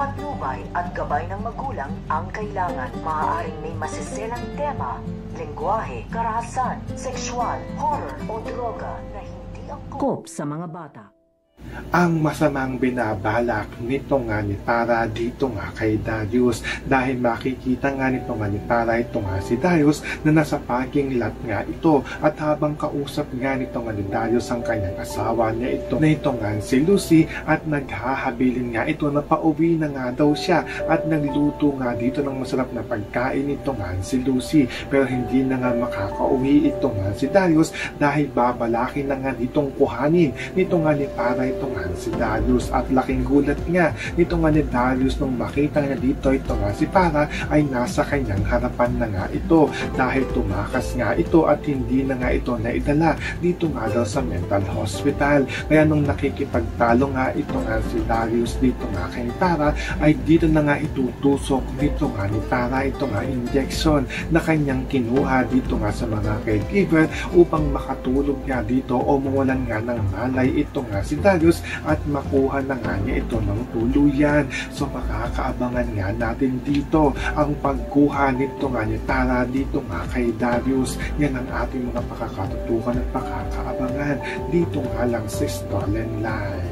patnubay at gabay ng magulang ang kailangan. Maaaring may masiselang tema, lengguwahe, karahasan, sexual, horror o droga na hindi angkop sa mga bata. Ang masamang binabalak nito nga ni Tara dito nga kay Darius, dahil makikita nga nito nga ni Tara ito nga si Darius na nasa parking lot nga ito, at habang kausap nga nito nga ni Darius ang kanyang asawa niya ito nga si Lucy, at naghahabilin nga ito na pauwi na nga daw siya, at nagluto nga dito ng masarap na pagkain ito nga si Lucy, pero hindi na nga makakauwi ito nga si Darius dahil babalakin na nga ditong kuhanin nito nga ni Tara ito nga si Darius. At laking gulat nga nito nga ni Darius nung makita nga dito ito nga si Tara ay nasa kanyang harapan na nga ito, dahil tumakas nga ito at hindi na nga ito naidala dito nga daw sa mental hospital. Kaya nung nakikipagtalo nga ito nga si Darius dito nga kay Tara, ay dito na nga itutusok dito nga ni Tara ito nga injection na kanyang kinuha dito nga sa mga caregiver upang makatulog nga dito o mawalan nga ng malay ito nga si Darius at makuha na nga niya ito ng tuluyan. So makakaabangan nga natin dito ang pagkuha nito nga ni Tara dito nga kay Darius. Yan ang ating mga pakakatutukan at pakakaabangan dito nga lang sa Stolen Live.